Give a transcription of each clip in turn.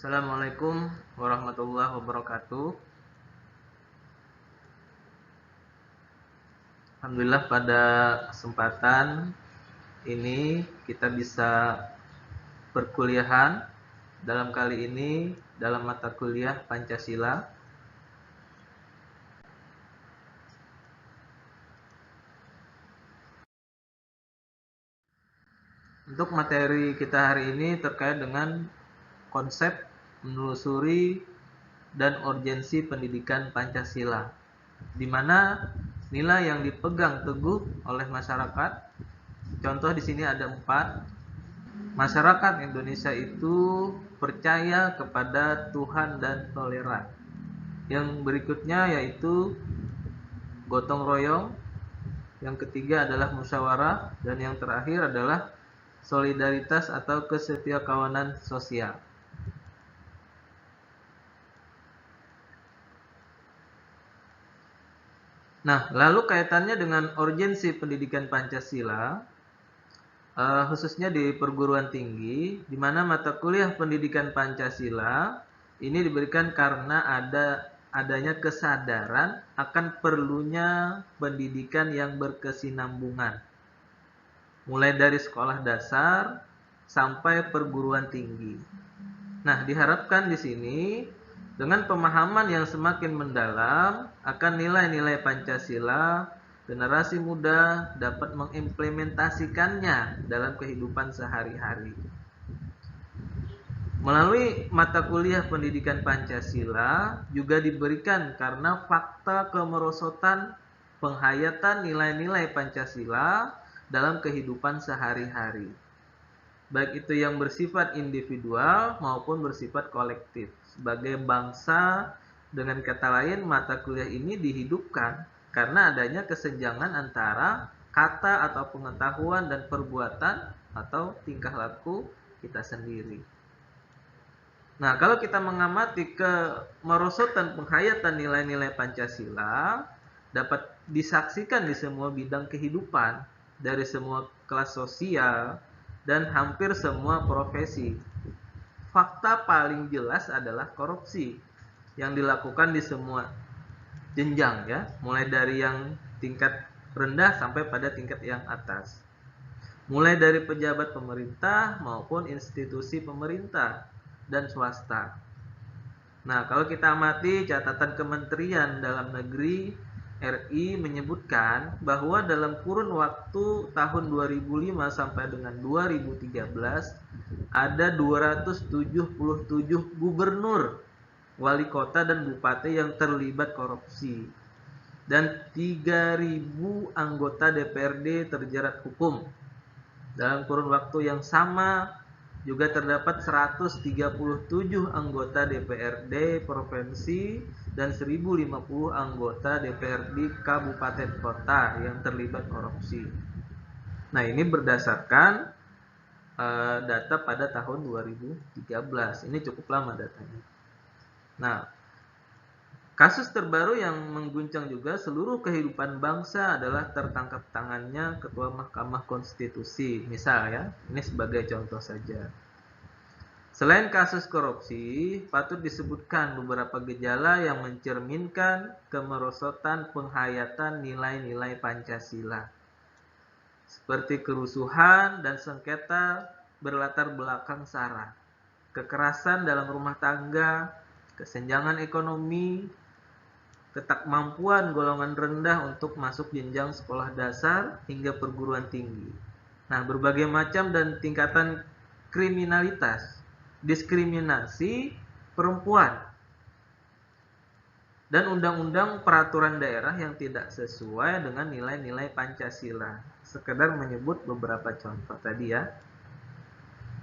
Assalamualaikum warahmatullahi wabarakatuh. Alhamdulillah pada kesempatan ini kita bisa perkuliahan dalam kali ini dalam mata kuliah Pancasila. Untuk materi kita hari ini terkait dengan konsep menelusuri dan urgensi pendidikan Pancasila, di mana nilai yang dipegang teguh oleh masyarakat. Contoh di sini ada 4. Masyarakat Indonesia itu percaya kepada Tuhan dan toleran. Yang berikutnya yaitu gotong royong. Yang ketiga adalah musyawarah. Dan yang terakhir adalah solidaritas atau kesetiakawanan sosial. Nah, lalu kaitannya dengan urgensi pendidikan Pancasila, khususnya di perguruan tinggi, di mana mata kuliah pendidikan Pancasila ini diberikan karena adanya kesadaran akan perlunya pendidikan yang berkesinambungan, mulai dari sekolah dasar sampai perguruan tinggi. Nah, diharapkan di sini dengan pemahaman yang semakin mendalam akan nilai-nilai Pancasila, generasi muda dapat mengimplementasikannya dalam kehidupan sehari-hari. Melalui mata kuliah pendidikan Pancasila juga diberikan karena fakta kemerosotan penghayatan nilai-nilai Pancasila dalam kehidupan sehari-hari, baik itu yang bersifat individual maupun bersifat kolektif. Sebagai bangsa, dengan kata lain, mata kuliah ini dihidupkan karena adanya kesenjangan antara kata atau pengetahuan dan perbuatan atau tingkah laku kita sendiri. Nah, kalau kita mengamati kemerosotan penghayatan nilai-nilai Pancasila dapat disaksikan di semua bidang kehidupan, dari semua kelas sosial dan hampir semua profesi. Fakta paling jelas adalah korupsi yang dilakukan di semua jenjang, ya, mulai dari yang tingkat rendah sampai pada tingkat yang atas, mulai dari pejabat pemerintah maupun institusi pemerintah dan swasta. Nah, kalau kita amati catatan Kementerian Dalam Negeri RI menyebutkan bahwa dalam kurun waktu tahun 2005 sampai dengan 2013 ada 277 gubernur, wali kota dan bupati yang terlibat korupsi dan 3.000 anggota DPRD terjerat hukum. Dalam kurun waktu yang sama juga terdapat 137 anggota DPRD provinsi dan 1050 anggota DPRD kabupaten kota yang terlibat korupsi. Nah, ini berdasarkan data pada tahun 2013. Ini cukup lama datanya. Nah, kasus terbaru yang mengguncang juga seluruh kehidupan bangsa adalah tertangkap tangannya Ketua Mahkamah Konstitusi. Misal, ya, ini sebagai contoh saja. Selain kasus korupsi, patut disebutkan beberapa gejala yang mencerminkan kemerosotan penghayatan nilai-nilai Pancasila, seperti kerusuhan dan sengketa berlatar belakang SARA, kekerasan dalam rumah tangga, kesenjangan ekonomi, ketakmampuan golongan rendah untuk masuk jenjang sekolah dasar hingga perguruan tinggi. Nah, berbagai macam dan tingkatan kriminalitas, diskriminasi perempuan, dan undang-undang peraturan daerah yang tidak sesuai dengan nilai-nilai Pancasila. Sekedar menyebut beberapa contoh tadi, ya.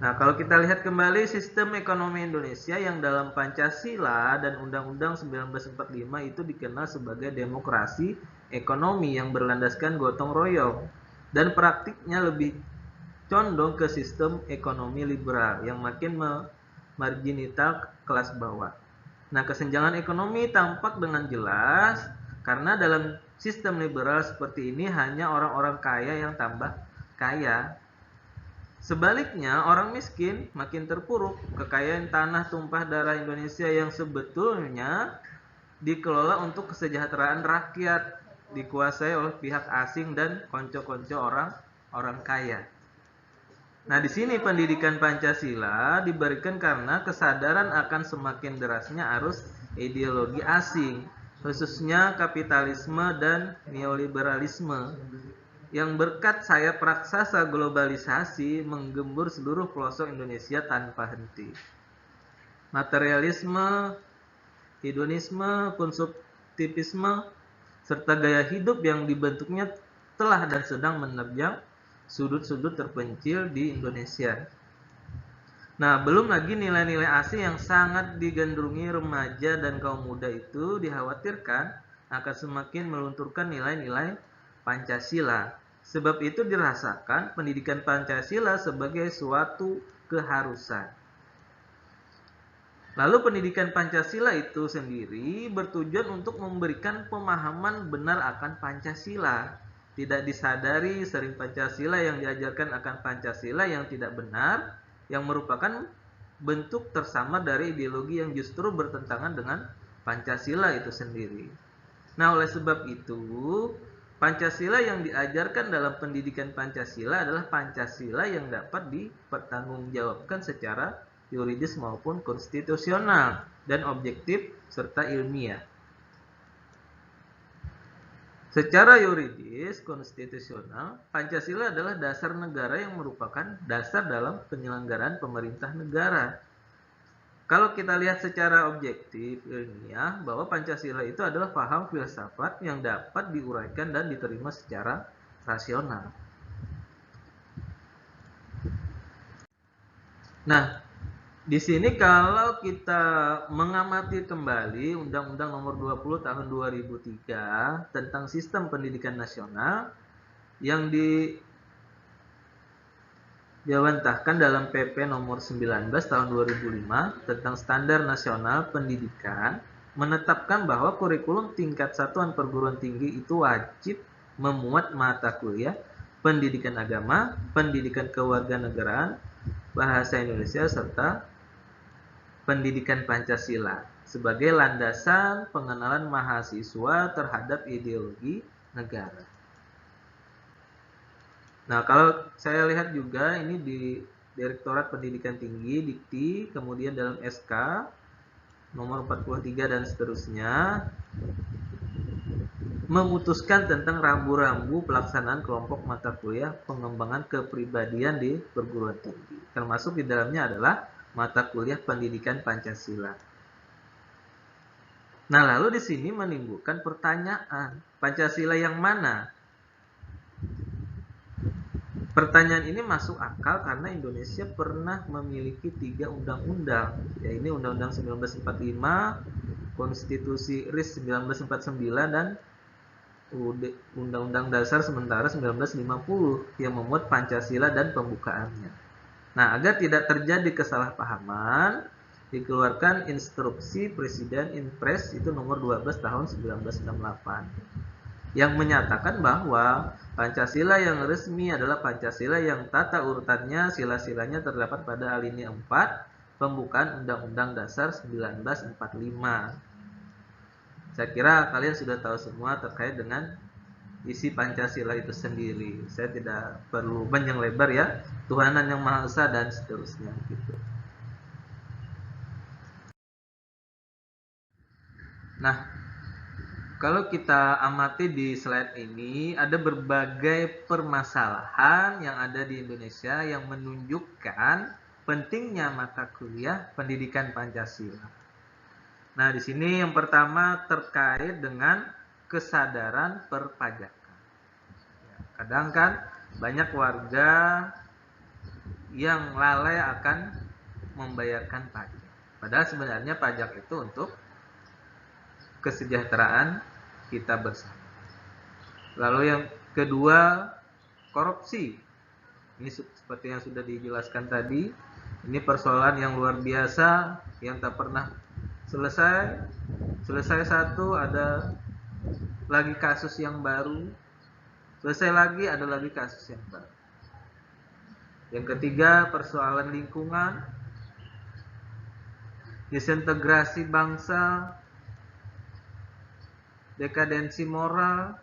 Nah, kalau kita lihat kembali sistem ekonomi Indonesia yang dalam Pancasila dan Undang-Undang 1945 itu dikenal sebagai demokrasi ekonomi yang berlandaskan gotong royong, dan praktiknya lebih condong ke sistem ekonomi liberal yang makin marginal kelas bawah. Nah, kesenjangan ekonomi tampak dengan jelas karena dalam sistem liberal seperti ini hanya orang-orang kaya yang tambah kaya. Sebaliknya, orang miskin makin terpuruk. Kekayaan tanah tumpah darah Indonesia yang sebetulnya dikelola untuk kesejahteraan rakyat, dikuasai oleh pihak asing dan konco-konco orang kaya. Nah, di sini pendidikan Pancasila diberikan karena kesadaran akan semakin derasnya arus ideologi asing, khususnya kapitalisme dan neoliberalisme, yang berkat sayap raksasa globalisasi menggembur seluruh pelosok Indonesia tanpa henti. Materialisme, hedonisme, konsumtivisme, serta gaya hidup yang dibentuknya telah dan sedang menerjang sudut-sudut terpencil di Indonesia. Nah, belum lagi nilai-nilai asing yang sangat digandrungi remaja dan kaum muda itu dikhawatirkan akan semakin melunturkan nilai-nilai Pancasila. Sebab itu dirasakan pendidikan Pancasila sebagai suatu keharusan. Lalu pendidikan Pancasila itu sendiri bertujuan untuk memberikan pemahaman benar akan Pancasila. Tidak disadari sering Pancasila yang diajarkan akan Pancasila yang tidak benar, yang merupakan bentuk tersamar dari ideologi yang justru bertentangan dengan Pancasila itu sendiri. Nah, oleh sebab itu, Pancasila yang diajarkan dalam pendidikan Pancasila adalah Pancasila yang dapat dipertanggungjawabkan secara yuridis maupun konstitusional dan objektif serta ilmiah. Secara yuridis konstitusional, Pancasila adalah dasar negara yang merupakan dasar dalam penyelenggaraan pemerintah negara. Kalau kita lihat secara objektif ilmiah, bahwa Pancasila itu adalah paham filsafat yang dapat diuraikan dan diterima secara rasional. Nah, di sini kalau kita mengamati kembali Undang-Undang Nomor 20 Tahun 2003 tentang Sistem Pendidikan Nasional yang dijawantahkan dalam PP Nomor 19 Tahun 2005 tentang Standar Nasional Pendidikan, menetapkan bahwa kurikulum tingkat satuan perguruan tinggi itu wajib memuat mata kuliah pendidikan agama, pendidikan kewarganegaraan, bahasa Indonesia, serta pendidikan Pancasila sebagai landasan pengenalan mahasiswa terhadap ideologi negara. Nah, kalau saya lihat juga ini di Direktorat Pendidikan Tinggi Dikti, kemudian dalam SK nomor 43 dan seterusnya memutuskan tentang rambu-rambu pelaksanaan kelompok mata kuliah pengembangan kepribadian di perguruan tinggi. Termasuk di dalamnya adalah mata kuliah pendidikan Pancasila. Nah, lalu di sini menimbulkan pertanyaan, Pancasila yang mana? Pertanyaan ini masuk akal karena Indonesia pernah memiliki 3 undang-undang, yaitu Undang-Undang 1945, Konstitusi RIS 1949, dan Undang-Undang Dasar Sementara 1950 yang memuat Pancasila dan pembukaannya. Nah, agar tidak terjadi kesalahpahaman, dikeluarkan Instruksi Presiden Inpres itu nomor 12 tahun 1968 yang menyatakan bahwa Pancasila yang resmi adalah Pancasila yang tata urutannya sila-silanya terdapat pada alinea 4 pembukaan Undang-Undang Dasar 1945. Saya kira kalian sudah tahu semua terkait dengan isi Pancasila itu sendiri. Saya tidak perlu panjang lebar ya. Tuhanan yang Maha Esa dan seterusnya gitu. Nah, kalau kita amati di slide ini ada berbagai permasalahan yang ada di Indonesia yang menunjukkan pentingnya mata kuliah pendidikan Pancasila. Nah, di sini yang pertama terkait dengan kesadaran perpajakan. Kadang kan banyak warga yang lalai akan membayarkan pajak. Padahal sebenarnya pajak itu untuk kesejahteraan kita bersama. Lalu yang kedua, korupsi. Ini seperti yang sudah dijelaskan tadi. Ini persoalan yang luar biasa yang tak pernah selesai. Selesai satu, ada lagi kasus yang baru. Selesai lagi, ada lagi kasus yang baru. Yang ketiga, persoalan lingkungan, disintegrasi bangsa, dekadensi moral,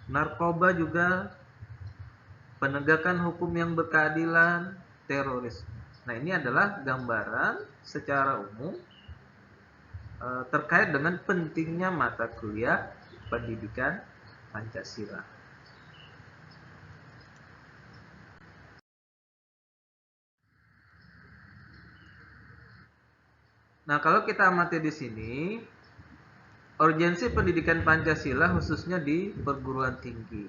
narkoba juga, penegakan hukum yang berkeadilan, terorisme. Nah, ini adalah gambaran secara umum terkait dengan pentingnya mata kuliah pendidikan Pancasila. Nah, kalau kita amati di sini, urgensi pendidikan Pancasila khususnya di perguruan tinggi.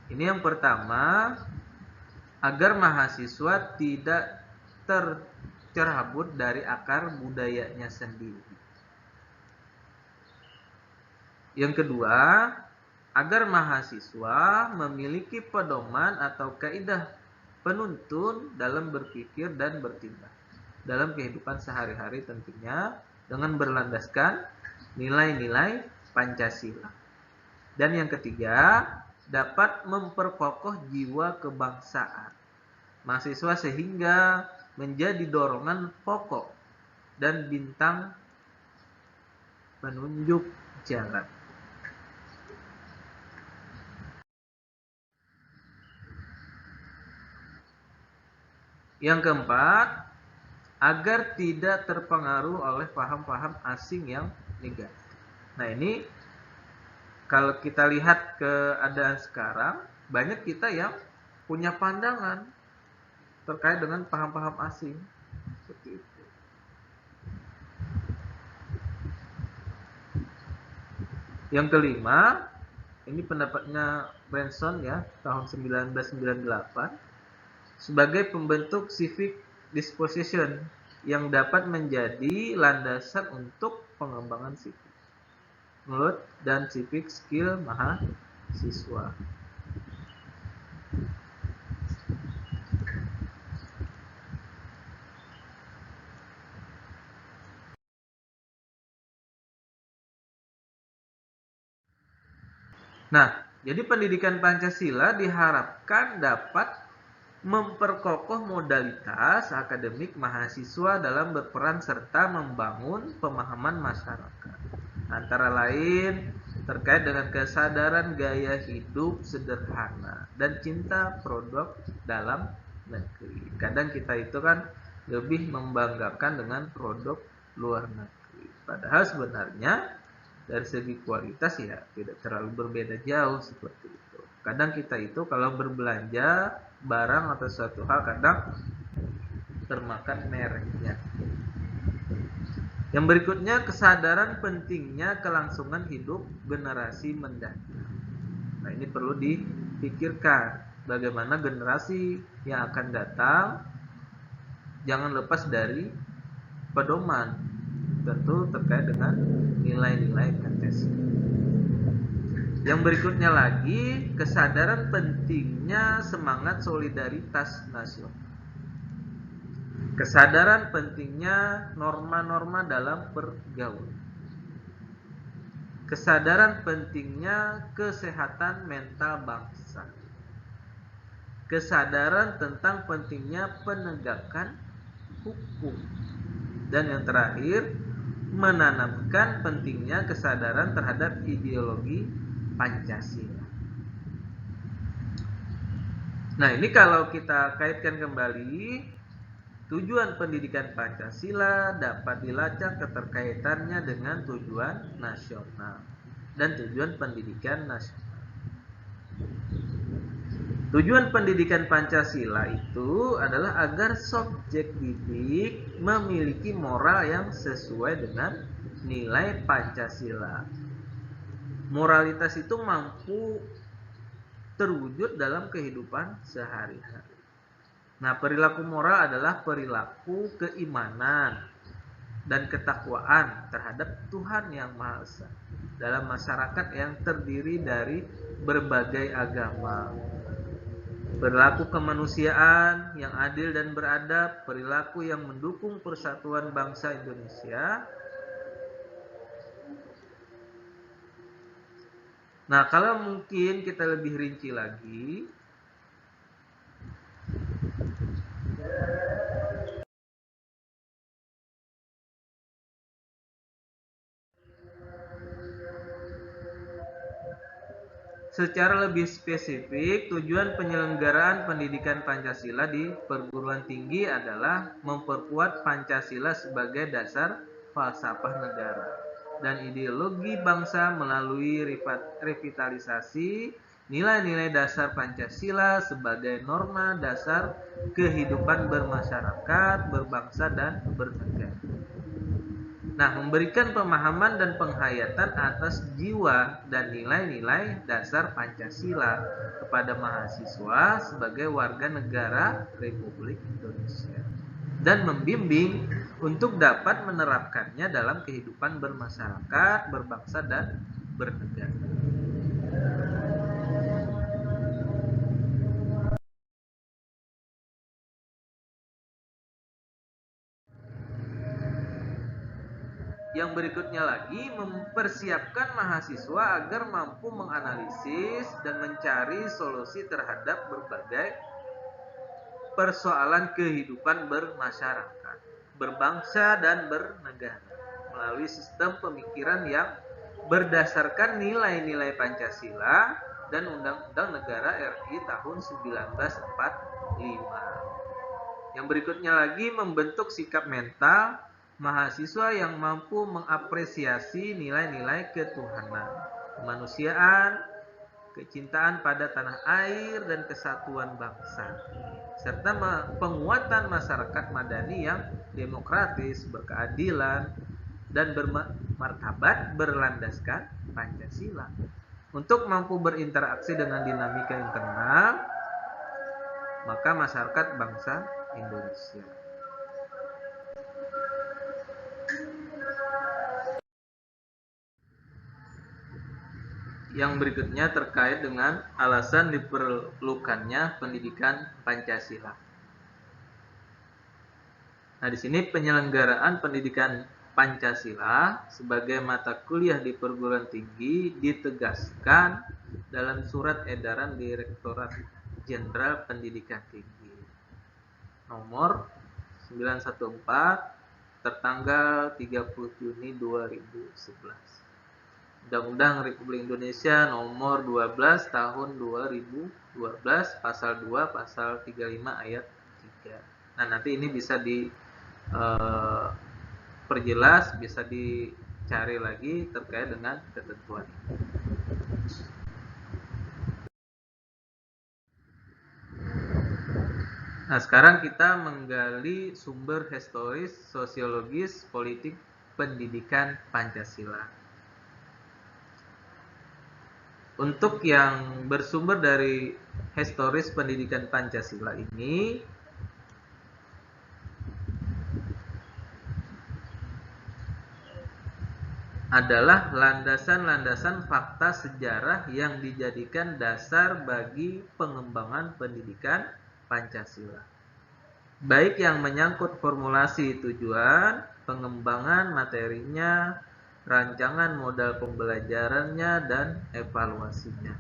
Ini yang pertama, agar mahasiswa tidak tercerabut dari akar budayanya sendiri. Yang kedua, agar mahasiswa memiliki pedoman atau kaidah penuntun dalam berpikir dan bertindak dalam kehidupan sehari-hari, tentunya dengan berlandaskan nilai-nilai Pancasila. Dan yang ketiga, dapat memperkokoh jiwa kebangsaan mahasiswa sehingga menjadi dorongan pokok dan bintang penunjuk jalan. Yang keempat, agar tidak terpengaruh oleh paham-paham asing yang negatif. Nah, ini kalau kita lihat keadaan sekarang, banyak kita yang punya pandangan terkait dengan paham-paham asing seperti itu. Yang kelima, ini pendapatnya Branson ya, tahun 1998, sebagai pembentuk civic disposition yang dapat menjadi landasan untuk pengembangan civic knowledge dan civic skill mahasiswa. Nah, jadi pendidikan Pancasila diharapkan dapat memperkokoh modalitas akademik mahasiswa dalam berperan serta membangun pemahaman masyarakat. Antara lain terkait dengan kesadaran gaya hidup sederhana dan cinta produk dalam negeri. Kadang kita itu kan lebih membanggakan dengan produk luar negeri. Padahal sebenarnya dari segi kualitas ya tidak terlalu berbeda jauh seperti itu. Kadang kita itu kalau berbelanja barang atau suatu hal kadang termakan mereknya. Yang berikutnya, kesadaran pentingnya kelangsungan hidup generasi mendatang. Nah, ini perlu dipikirkan bagaimana generasi yang akan datang jangan lepas dari pedoman tentu terkait dengan nilai-nilai Pancasila. Yang berikutnya lagi, kesadaran pentingnya semangat solidaritas nasional. Kesadaran pentingnya norma-norma dalam pergaulan. Kesadaran pentingnya kesehatan mental bangsa. Kesadaran tentang pentingnya penegakan hukum. Dan yang terakhir, menanamkan pentingnya kesadaran terhadap ideologi Pancasila. Nah, ini kalau kita kaitkan kembali, tujuan pendidikan Pancasila dapat dilacak keterkaitannya dengan tujuan nasional dan tujuan pendidikan nasional. Tujuan pendidikan Pancasila itu adalah agar subjek didik memiliki moral yang sesuai dengan nilai Pancasila. Moralitas itu mampu terwujud dalam kehidupan sehari-hari. Nah, perilaku moral adalah perilaku keimanan dan ketakwaan terhadap Tuhan yang Maha Esa dalam masyarakat yang terdiri dari berbagai agama. Perilaku kemanusiaan yang adil dan beradab, perilaku yang mendukung persatuan bangsa Indonesia. Nah, kalau mungkin kita lebih rinci lagi, Secara lebih spesifik, tujuan penyelenggaraan pendidikan Pancasila di perguruan tinggi adalah memperkuat Pancasila sebagai dasar falsafah negara dan ideologi bangsa melalui revitalisasi nilai-nilai dasar Pancasila sebagai norma dasar kehidupan bermasyarakat, berbangsa, dan bernegara. Nah, memberikan pemahaman dan penghayatan atas jiwa dan nilai-nilai dasar Pancasila kepada mahasiswa sebagai warga negara Republik Indonesia dan membimbing untuk dapat menerapkannya dalam kehidupan bermasyarakat, berbangsa, dan bernegara. Yang berikutnya lagi, mempersiapkan mahasiswa agar mampu menganalisis dan mencari solusi terhadap berbagai persoalan kehidupan bermasyarakat, berbangsa, dan bernegara melalui sistem pemikiran yang berdasarkan nilai-nilai Pancasila dan Undang-Undang Negara RI tahun 1945. Yang berikutnya lagi, membentuk sikap mental mahasiswa yang mampu mengapresiasi nilai-nilai ketuhanan, kemanusiaan, kecintaan pada tanah air, dan kesatuan bangsa, serta penguatan masyarakat madani yang demokratis, berkeadilan, dan bermartabat berlandaskan Pancasila. Untuk mampu berinteraksi dengan dinamika internal, maka masyarakat bangsa Indonesia. Yang berikutnya terkait dengan alasan diperlukannya pendidikan Pancasila. Nah, di sini penyelenggaraan pendidikan Pancasila sebagai mata kuliah di perguruan tinggi ditegaskan dalam surat edaran Direktorat Jenderal Pendidikan Tinggi nomor 914 tertanggal 30 Juni 2011. Undang-Undang Republik Indonesia nomor 12 tahun 2012 pasal 2 pasal 35 ayat 3. Nah, nanti ini bisa diperjelas, bisa dicari lagi terkait dengan ketentuan ini. Nah, sekarang kita menggali sumber historis, sosiologis, politik, pendidikan Pancasila. Untuk yang bersumber dari historis pendidikan Pancasila ini adalah landasan-landasan fakta sejarah yang dijadikan dasar bagi pengembangan pendidikan Pancasila. Baik yang menyangkut formulasi tujuan, pengembangan materinya, rancangan modal pembelajarannya, dan evaluasinya.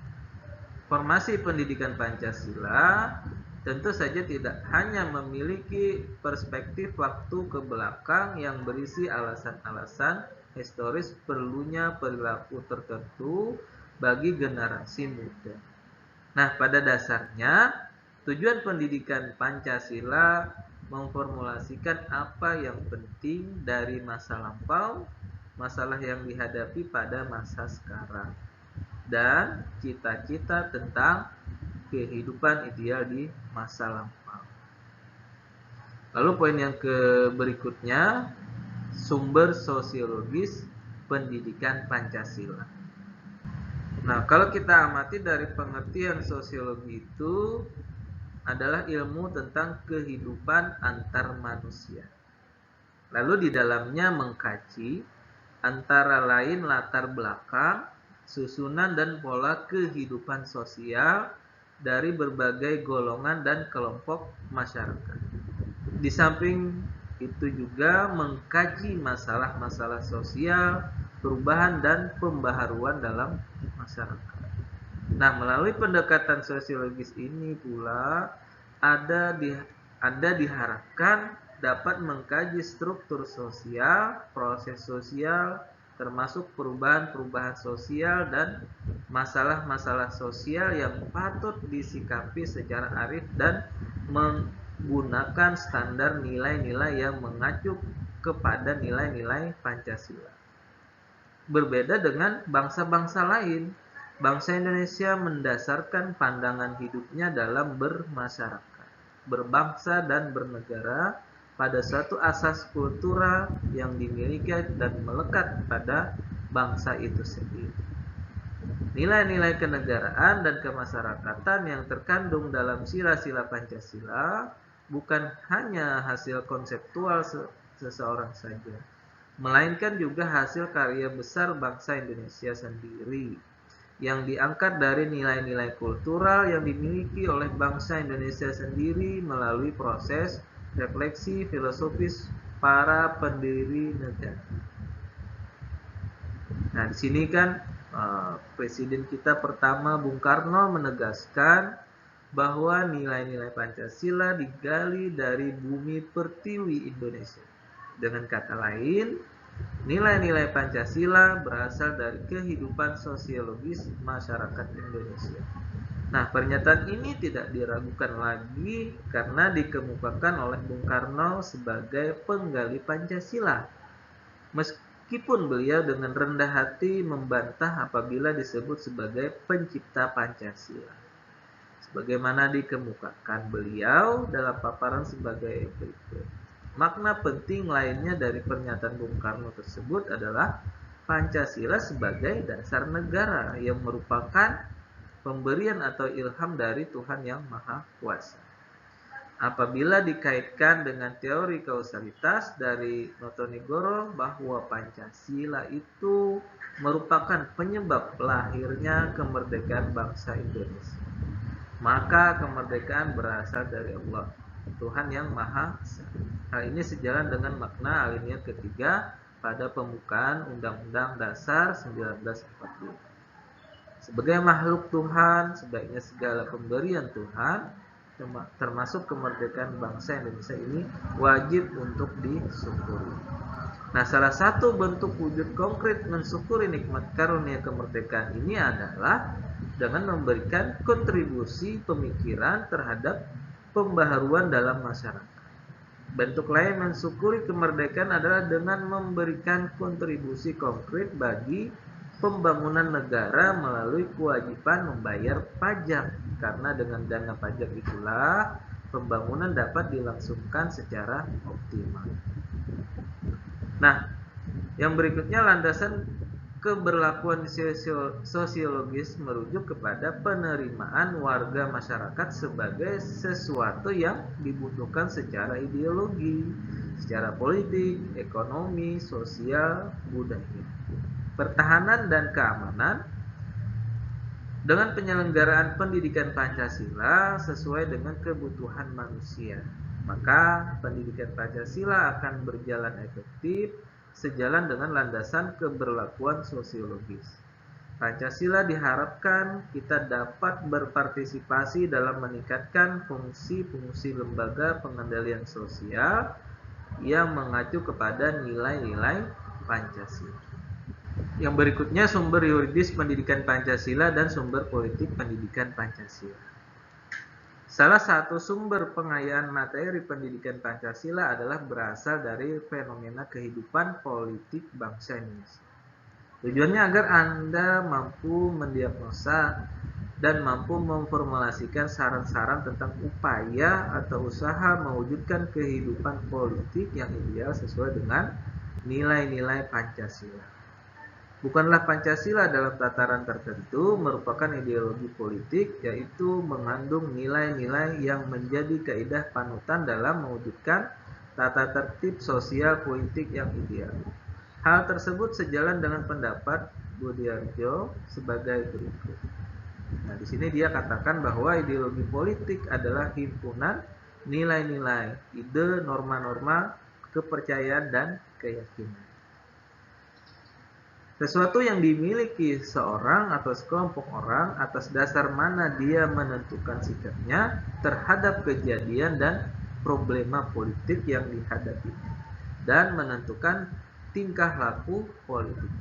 Formasi pendidikan Pancasila tentu saja tidak hanya memiliki perspektif waktu ke belakang yang berisi alasan-alasan historis perlunya perilaku tertentu bagi generasi muda. Nah, pada dasarnya tujuan pendidikan Pancasila memformulasikan apa yang penting dari masa lampau, masalah yang dihadapi pada masa sekarang, dan cita-cita tentang kehidupan ideal di masa lampau. Lalu poin yang berikutnya, sumber sosiologis pendidikan Pancasila. Nah, kalau kita amati dari pengertian sosiologi itu adalah ilmu tentang kehidupan antar manusia. Lalu di dalamnya mengkaji antara lain latar belakang, susunan dan pola kehidupan sosial dari berbagai golongan dan kelompok masyarakat. Di samping itu juga mengkaji masalah-masalah sosial, perubahan dan pembaharuan dalam masyarakat. Nah, melalui pendekatan sosiologis ini pula ada di Anda diharapkan dapat mengkaji struktur sosial, proses sosial, termasuk perubahan-perubahan sosial dan masalah-masalah sosial yang patut disikapi secara arif dan menggunakan standar nilai-nilai yang mengacu kepada nilai-nilai Pancasila. Berbeda dengan bangsa-bangsa lain, bangsa Indonesia mendasarkan pandangan hidupnya dalam bermasyarakat, berbangsa dan bernegara pada suatu asas kultural yang dimiliki dan melekat pada bangsa itu sendiri. Nilai-nilai kenegaraan dan kemasyarakatan yang terkandung dalam sila-sila Pancasila bukan hanya hasil konseptual seseorang saja, melainkan juga hasil karya besar bangsa Indonesia sendiri, yang diangkat dari nilai-nilai kultural yang dimiliki oleh bangsa Indonesia sendiri melalui proses refleksi filosofis para pendiri negara. Nah, di sini kan Presiden kita pertama Bung Karno menegaskan bahwa nilai-nilai Pancasila digali dari bumi pertiwi Indonesia. Dengan kata lain, nilai-nilai Pancasila berasal dari kehidupan sosiologis masyarakat Indonesia. Nah, pernyataan ini tidak diragukan lagi karena dikemukakan oleh Bung Karno sebagai penggali Pancasila. Meskipun beliau dengan rendah hati membantah apabila disebut sebagai pencipta Pancasila. Sebagaimana dikemukakan beliau dalam paparan sebagai berikut. Makna penting lainnya dari pernyataan Bung Karno tersebut adalah Pancasila sebagai dasar negara yang merupakan pemberian atau ilham dari Tuhan Yang Maha Kuasa. Apabila dikaitkan dengan teori kausalitas dari Notonegoro bahwa Pancasila itu merupakan penyebab lahirnya kemerdekaan bangsa Indonesia, maka kemerdekaan berasal dari Allah, Tuhan Yang Maha Esa. Hal ini sejalan dengan makna alinea ketiga pada pembukaan Undang-Undang Dasar 1945. Sebagai makhluk Tuhan, sebaiknya segala pemberian Tuhan, termasuk kemerdekaan bangsa Indonesia ini, wajib untuk disyukuri. Nah, salah satu bentuk wujud konkret mensyukuri nikmat karunia kemerdekaan ini adalah dengan memberikan kontribusi pemikiran terhadap pembaharuan dalam masyarakat. Bentuk lain mensyukuri kemerdekaan adalah dengan memberikan kontribusi konkret bagi pembangunan negara melalui kewajiban membayar pajak, karena dengan dana pajak itulah pembangunan dapat dilangsungkan secara optimal. Nah, yang berikutnya landasan keberlakuan sosiologis merujuk kepada penerimaan warga masyarakat sebagai sesuatu yang dibutuhkan secara ideologi, secara politik, ekonomi, sosial, budaya, pertahanan dan keamanan, dengan penyelenggaraan pendidikan Pancasila sesuai dengan kebutuhan manusia. Maka pendidikan Pancasila akan berjalan efektif sejalan dengan landasan keberlakuan sosiologis. Pancasila diharapkan kita dapat berpartisipasi dalam meningkatkan fungsi-fungsi lembaga pengendalian sosial yang mengacu kepada nilai-nilai Pancasila. Yang berikutnya sumber yuridis pendidikan Pancasila dan sumber politik pendidikan Pancasila. Salah satu sumber pengayaan materi pendidikan Pancasila adalah berasal dari fenomena kehidupan politik bangsa Indonesia. Tujuannya agar Anda mampu mendiagnosa dan mampu memformulasikan saran-saran tentang upaya atau usaha mewujudkan kehidupan politik yang ideal sesuai dengan nilai-nilai Pancasila. Bukanlah Pancasila dalam tataran tertentu merupakan ideologi politik, yaitu mengandung nilai-nilai yang menjadi kaidah panutan dalam mewujudkan tata tertib sosial politik yang ideal. Hal tersebut sejalan dengan pendapat Budiarjo sebagai berikut. Nah, di sini dia katakan bahwa ideologi politik adalah himpunan nilai-nilai, ide, norma-norma, kepercayaan dan keyakinan. Sesuatu yang dimiliki seorang atau sekelompok orang atas dasar mana dia menentukan sikapnya terhadap kejadian dan problema politik yang dihadapinya dan menentukan tingkah laku politik.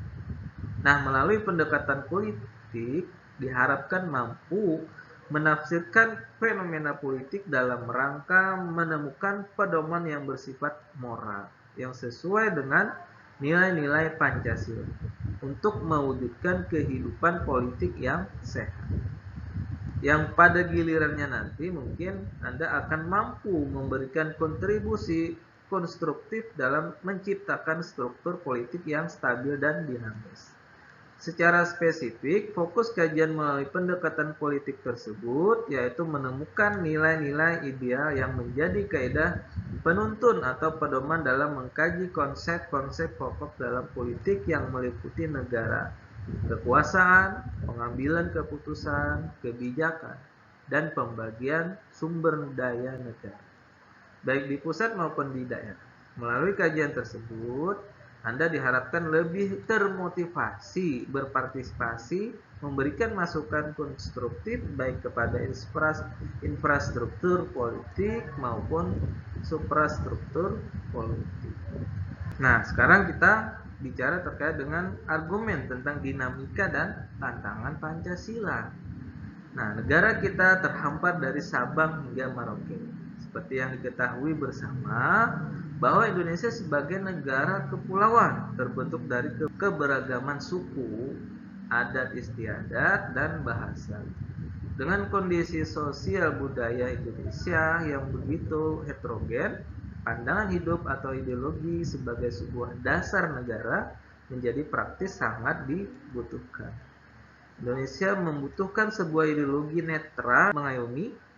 Nah, melalui pendekatan politik diharapkan mampu menafsirkan fenomena politik dalam rangka menemukan pedoman yang bersifat moral yang sesuai dengan nilai-nilai Pancasila untuk mewujudkan kehidupan politik yang sehat. Yang pada gilirannya nanti mungkin Anda akan mampu memberikan kontribusi konstruktif dalam menciptakan struktur politik yang stabil dan dinamis. Secara spesifik, fokus kajian melalui pendekatan politik tersebut yaitu menemukan nilai-nilai ideal yang menjadi kaidah penuntun atau pedoman dalam mengkaji konsep-konsep pokok dalam politik yang meliputi negara, kekuasaan, pengambilan keputusan, kebijakan, dan pembagian sumber daya negara, baik di pusat maupun di daerah. Melalui kajian tersebut, Anda diharapkan lebih termotivasi berpartisipasi, memberikan masukan konstruktif baik kepada infrastruktur politik maupun suprastruktur politik. Nah, sekarang kita bicara terkait dengan argumen tentang dinamika dan tantangan Pancasila. Nah, negara kita terhampar dari Sabang hingga Merauke. Seperti yang diketahui bersama bahwa Indonesia sebagai negara kepulauan terbentuk dari keberagaman suku, adat istiadat, dan bahasa. Dengan kondisi sosial budaya Indonesia yang begitu heterogen, pandangan hidup atau ideologi sebagai sebuah dasar negara menjadi praktis sangat dibutuhkan. Indonesia membutuhkan sebuah ideologi netral mengayomi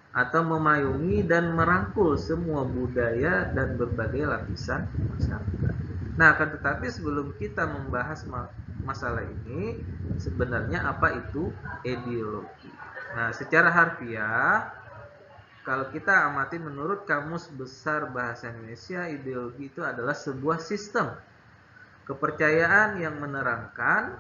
atau memayungi dan merangkul semua budaya dan berbagai lapisan masyarakat. Nah, akan tetapi sebelum kita membahas masalah ini, sebenarnya apa itu ideologi? Nah, secara harfiah, kalau kita amati menurut Kamus Besar Bahasa Indonesia, ideologi itu adalah sebuah sistem kepercayaan yang menerangkan,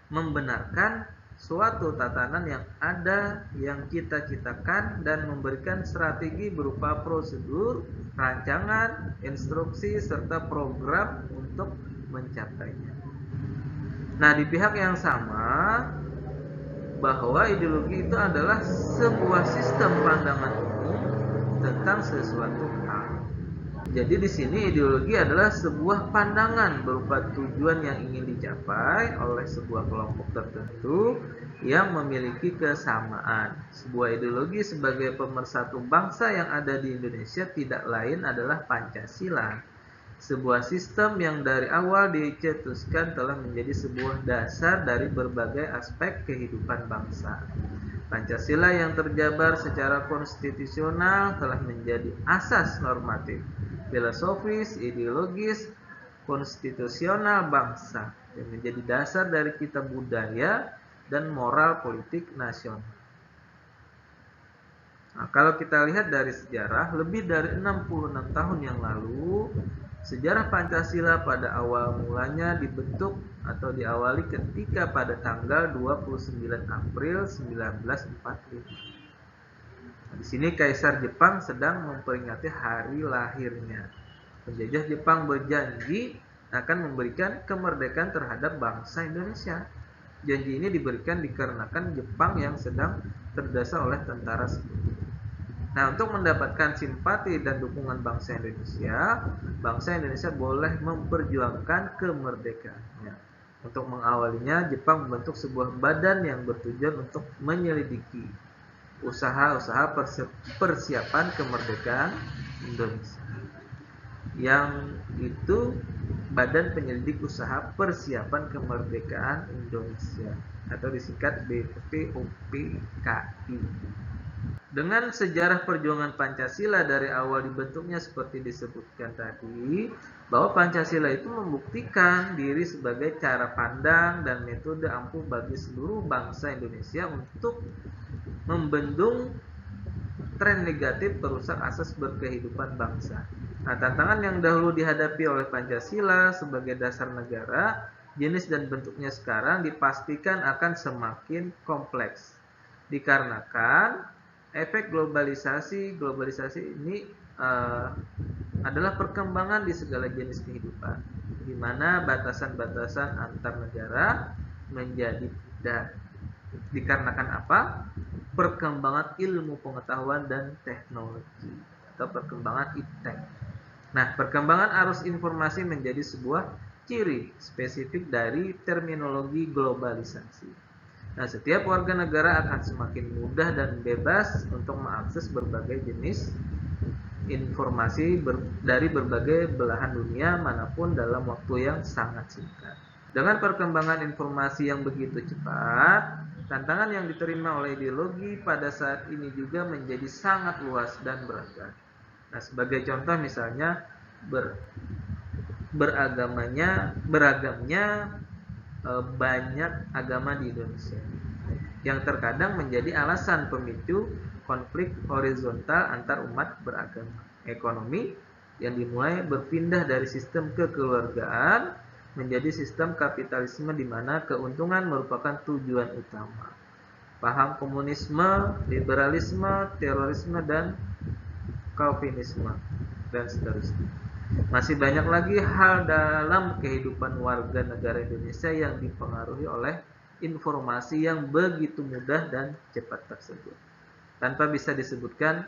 membenarkan suatu tatanan yang ada, yang kita ciptakan, dan memberikan strategi berupa prosedur, rancangan, instruksi, serta program untuk mencapainya. Nah, di pihak yang sama, bahwa ideologi itu adalah sebuah sistem pandangan umum tentang sesuatu hal. Jadi di sini ideologi adalah sebuah pandangan berupa tujuan yang ingin dicapai oleh sebuah kelompok tertentu yang memiliki kesamaan. Sebuah ideologi sebagai pemersatu bangsa yang ada di Indonesia tidak lain adalah Pancasila. Sebuah sistem yang dari awal dicetuskan telah menjadi sebuah dasar dari berbagai aspek kehidupan bangsa. Pancasila yang terjabar secara konstitusional telah menjadi asas normatif, filosofis, ideologis, konstitusional bangsa yang menjadi dasar dari kitab budaya dan moral politik nasional. Nah, kalau kita lihat dari sejarah, lebih dari 66 tahun yang lalu, sejarah Pancasila pada awal mulanya dibentuk atau diawali ketika pada tanggal 29 April 1945. Di sini Kaisar Jepang sedang memperingati hari lahirnya. Penjajah Jepang berjanji akan memberikan kemerdekaan terhadap bangsa Indonesia. Janji ini diberikan dikarenakan Jepang yang sedang terdasar oleh tentara sekutu. Nah, untuk mendapatkan simpati dan dukungan bangsa Indonesia boleh memperjuangkan kemerdekaannya. Untuk mengawalinya, Jepang membentuk sebuah badan yang bertujuan untuk menyelidiki usaha-usaha persiapan kemerdekaan Indonesia. Yang itu Badan Penyelidik Usaha Persiapan Kemerdekaan Indonesia atau disingkat BPUPKI. Dengan sejarah perjuangan Pancasila dari awal dibentuknya seperti disebutkan tadi, bahwa Pancasila itu membuktikan diri sebagai cara pandang dan metode ampuh bagi seluruh bangsa Indonesia untuk membendung tren negatif perusak asas berkehidupan bangsa. Nah, tantangan yang dahulu dihadapi oleh Pancasila sebagai dasar negara jenis dan bentuknya sekarang dipastikan akan semakin kompleks. Dikarenakan efek globalisasi ini adalah perkembangan di segala jenis kehidupan, di mana batasan-batasan antar negara menjadi tidak. Dikarenakan apa? Perkembangan ilmu pengetahuan dan teknologi atau perkembangan iptek. Nah, perkembangan arus informasi menjadi sebuah ciri spesifik dari terminologi globalisasi. Nah, setiap warga negara akan semakin mudah dan bebas untuk mengakses berbagai jenis informasi dari berbagai belahan dunia manapun dalam waktu yang sangat singkat. Dengan perkembangan informasi yang begitu cepat, tantangan yang diterima oleh ideologi pada saat ini juga menjadi sangat luas dan beragam. Nah, sebagai contoh misalnya beragamnya banyak agama di Indonesia, yang terkadang menjadi alasan pemicu konflik horizontal antar umat beragama. Ekonomi yang dimulai berpindah dari sistem kekeluargaan menjadi sistem kapitalisme di mana keuntungan merupakan tujuan utama. Paham komunisme, liberalisme, terorisme, dan Calvinisme, dan seterusnya. Masih banyak lagi hal dalam kehidupan warga negara Indonesia yang dipengaruhi oleh informasi yang begitu mudah dan cepat tersebut, tanpa bisa disebutkan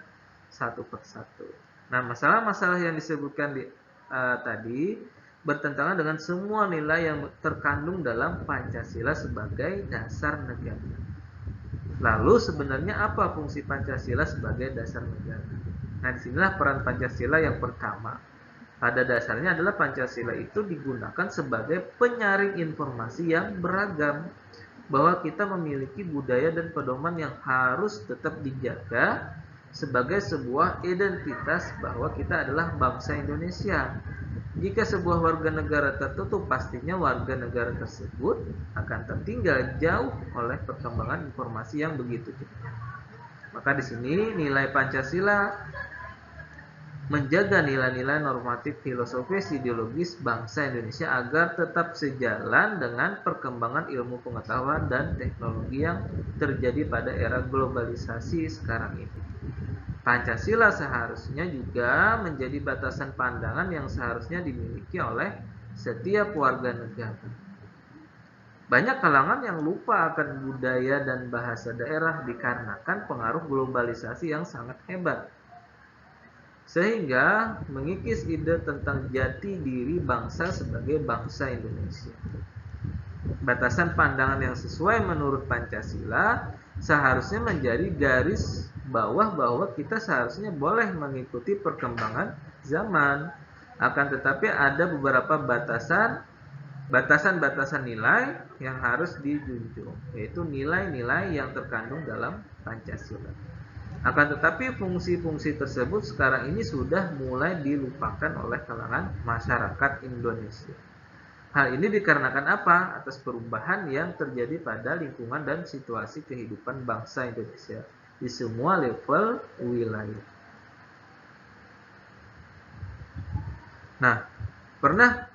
satu persatu. Nah, masalah-masalah yang disebutkan tadi bertentangan dengan semua nilai yang terkandung dalam Pancasila sebagai dasar negara. Lalu sebenarnya apa fungsi Pancasila sebagai dasar negara? Nah, disinilah peran Pancasila yang pertama. Pada dasarnya adalah Pancasila itu digunakan sebagai penyaring informasi yang beragam, bahwa kita memiliki budaya dan pedoman yang harus tetap dijaga sebagai sebuah identitas bahwa kita adalah bangsa Indonesia. Jika sebuah warga negara tertutup, pastinya warga negara tersebut akan tertinggal jauh oleh perkembangan informasi yang begitu cepat. Maka di sini nilai Pancasila menjaga nilai-nilai normatif filosofis ideologis bangsa Indonesia agar tetap sejalan dengan perkembangan ilmu pengetahuan dan teknologi yang terjadi pada era globalisasi sekarang ini. Pancasila seharusnya juga menjadi batasan pandangan yang seharusnya dimiliki oleh setiap warga negara. Banyak kalangan yang lupa akan budaya dan bahasa daerah dikarenakan pengaruh globalisasi yang sangat hebat, sehingga mengikis ide tentang jati diri bangsa sebagai bangsa Indonesia. Batasan pandangan yang sesuai menurut Pancasila seharusnya menjadi garis bawah bahwa kita seharusnya boleh mengikuti perkembangan zaman. Akan tetapi ada beberapa batasan nilai yang harus dijunjung, yaitu nilai-nilai yang terkandung dalam Pancasila. Akan tetapi fungsi-fungsi tersebut sekarang ini sudah mulai dilupakan oleh kalangan masyarakat Indonesia. Hal ini dikarenakan apa? Atas perubahan yang terjadi pada lingkungan dan situasi kehidupan bangsa Indonesia di semua level wilayah. Nah, pernah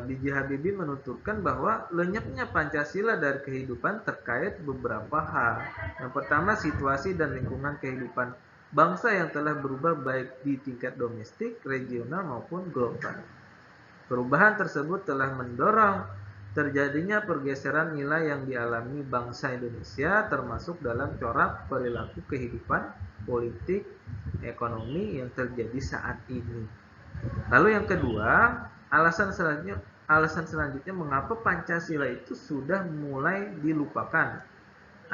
B.J. Habibie menuturkan bahwa lenyapnya Pancasila dari kehidupan terkait beberapa hal. Yang pertama, situasi dan lingkungan kehidupan bangsa yang telah berubah baik di tingkat domestik, regional maupun global. Perubahan tersebut telah mendorong terjadinya pergeseran nilai yang dialami bangsa Indonesia, termasuk dalam corak perilaku kehidupan politik, ekonomi yang terjadi saat ini. Lalu yang kedua, alasan selanjutnya mengapa Pancasila itu sudah mulai dilupakan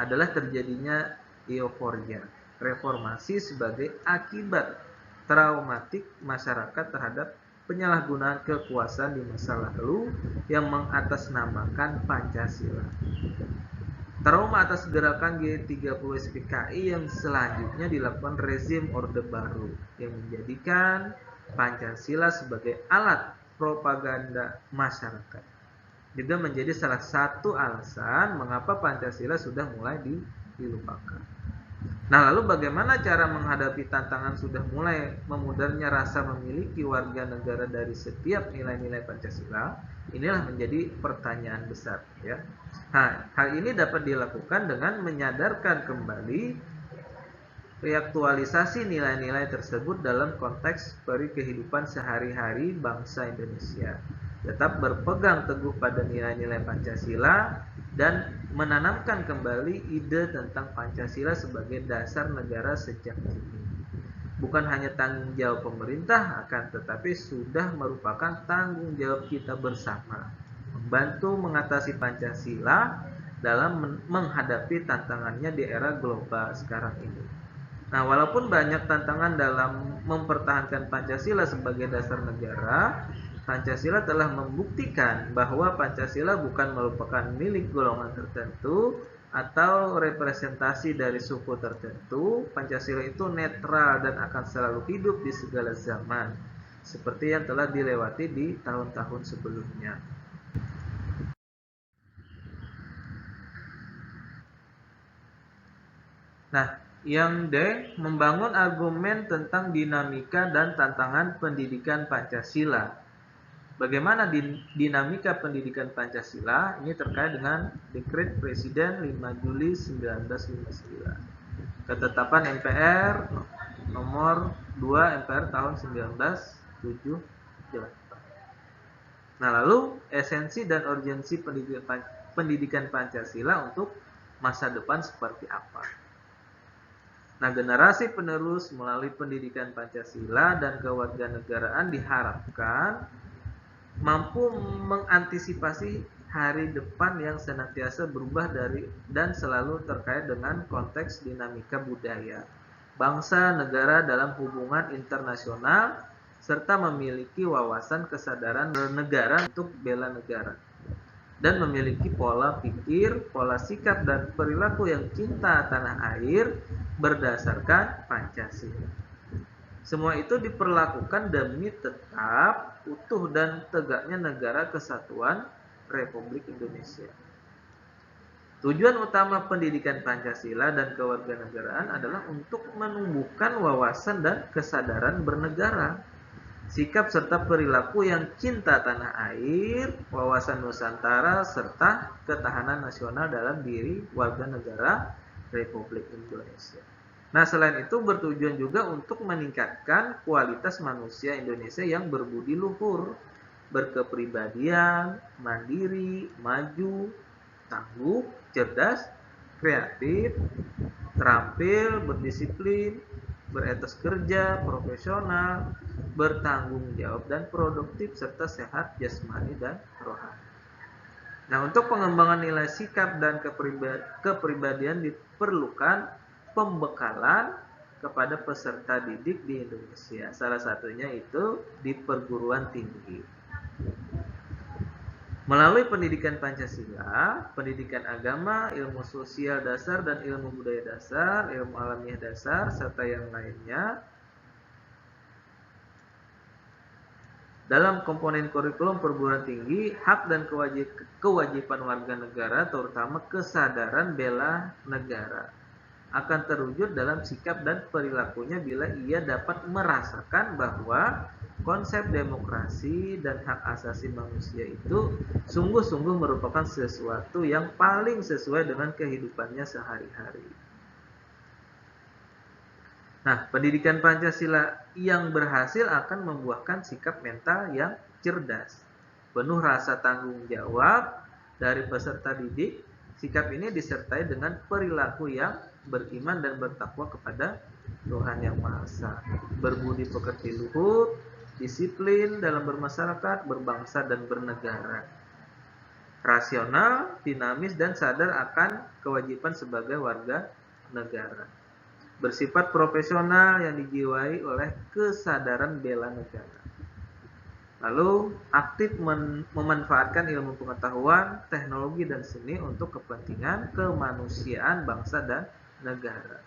adalah terjadinya euforia reformasi sebagai akibat traumatik masyarakat terhadap penyalahgunaan kekuasaan di masa lalu yang mengatasnamakan Pancasila. Trauma atas gerakan G30 SPKI yang selanjutnya dilakukan rezim Orde Baru yang menjadikan Pancasila sebagai alat propaganda masyarakat juga menjadi salah satu alasan mengapa Pancasila sudah mulai dilupakan. Nah, lalu bagaimana cara menghadapi tantangan sudah mulai memudarnya rasa memiliki warga negara dari setiap nilai-nilai Pancasila? Inilah menjadi pertanyaan besar, ya. Nah, hal ini dapat dilakukan dengan menyadarkan kembali reaktualisasi nilai-nilai tersebut dalam konteks kehidupan sehari-hari bangsa Indonesia. Tetap berpegang teguh pada nilai-nilai Pancasila dan menanamkan kembali ide tentang Pancasila sebagai dasar negara sejak dini. Bukan hanya tanggung jawab pemerintah, akan tetapi sudah merupakan tanggung jawab kita bersama, membantu mengatasi Pancasila dalam menghadapi tantangannya di era global sekarang ini. Nah, walaupun banyak tantangan dalam mempertahankan Pancasila sebagai dasar negara, Pancasila telah membuktikan bahwa Pancasila bukan merupakan milik golongan tertentu atau representasi dari suku tertentu. Pancasila itu netral dan akan selalu hidup di segala zaman, seperti yang telah dilewati di tahun-tahun sebelumnya. Nah, yang D, membangun argumen tentang dinamika dan tantangan pendidikan Pancasila. Bagaimana dinamika pendidikan Pancasila? Ini terkait dengan Dekret Presiden 5 Juli 1959. Ketetapan MPR nomor 2 MPR tahun 1978. Nah, lalu esensi dan urgensi pendidikan Pancasila untuk masa depan seperti apa? Nah, generasi penerus melalui pendidikan Pancasila dan kewarganegaraan diharapkan mampu mengantisipasi hari depan yang senantiasa berubah dari dan selalu terkait dengan konteks dinamika budaya, bangsa, negara dalam hubungan internasional, serta memiliki wawasan kesadaran bernegara untuk bela negara, dan memiliki pola pikir, pola sikap, dan perilaku yang cinta tanah air berdasarkan Pancasila. Semua itu diperlakukan demi tetap utuh dan tegaknya negara kesatuan Republik Indonesia. Tujuan utama pendidikan Pancasila dan kewarganegaraan adalah untuk menumbuhkan wawasan dan kesadaran bernegara, sikap serta perilaku yang cinta tanah air, wawasan Nusantara, serta ketahanan nasional dalam diri warga negara Republik Indonesia. Nah, selain itu bertujuan juga untuk meningkatkan kualitas manusia Indonesia yang berbudi luhur, berkepribadian, mandiri, maju, tangguh, cerdas, kreatif, terampil, berdisiplin, beretos kerja, profesional, bertanggung jawab dan produktif, serta sehat jasmani dan rohani. Nah, untuk pengembangan nilai sikap dan kepribadian diperlukan pembekalan kepada peserta didik di Indonesia. Salah satunya itu di perguruan tinggi. Melalui pendidikan Pancasila, pendidikan agama, ilmu sosial dasar dan ilmu budaya dasar, ilmu alamiah dasar, serta yang lainnya, dalam komponen kurikulum perguruan tinggi, hak dan kewajiban warga negara, terutama kesadaran bela negara, akan terwujud dalam sikap dan perilakunya bila ia dapat merasakan bahwa konsep demokrasi dan hak asasi manusia itu sungguh-sungguh merupakan sesuatu yang paling sesuai dengan kehidupannya sehari-hari. Nah, pendidikan Pancasila yang berhasil akan membuahkan sikap mental yang cerdas, penuh rasa tanggung jawab dari peserta didik. Sikap ini disertai dengan perilaku yang beriman dan bertakwa kepada Tuhan Yang Maha Esa, berbudi pekerti luhur, disiplin dalam bermasyarakat, berbangsa dan bernegara, rasional, dinamis, dan sadar akan kewajiban sebagai warga negara, bersifat profesional yang dijiwai oleh kesadaran bela negara. Lalu aktif memanfaatkan ilmu pengetahuan, teknologi, dan seni untuk kepentingan kemanusiaan bangsa dan negara.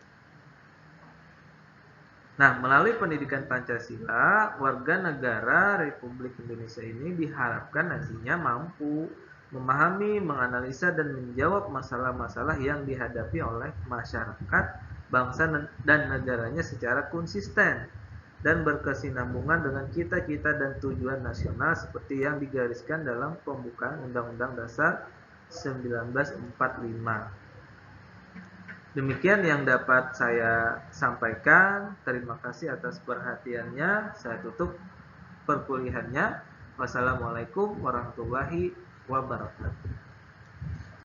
Nah, melalui pendidikan Pancasila, warga negara Republik Indonesia ini diharapkan nantinya mampu memahami, menganalisa, dan menjawab masalah-masalah yang dihadapi oleh masyarakat bangsa dan negaranya secara konsisten dan berkesinambungan dengan cita-cita dan tujuan nasional seperti yang digariskan dalam pembukaan Undang-Undang Dasar 1945. Demikian yang dapat saya sampaikan. Terima kasih atas perhatiannya. Saya tutup perkuliahannya. Wassalamualaikum warahmatullahi wabarakatuh.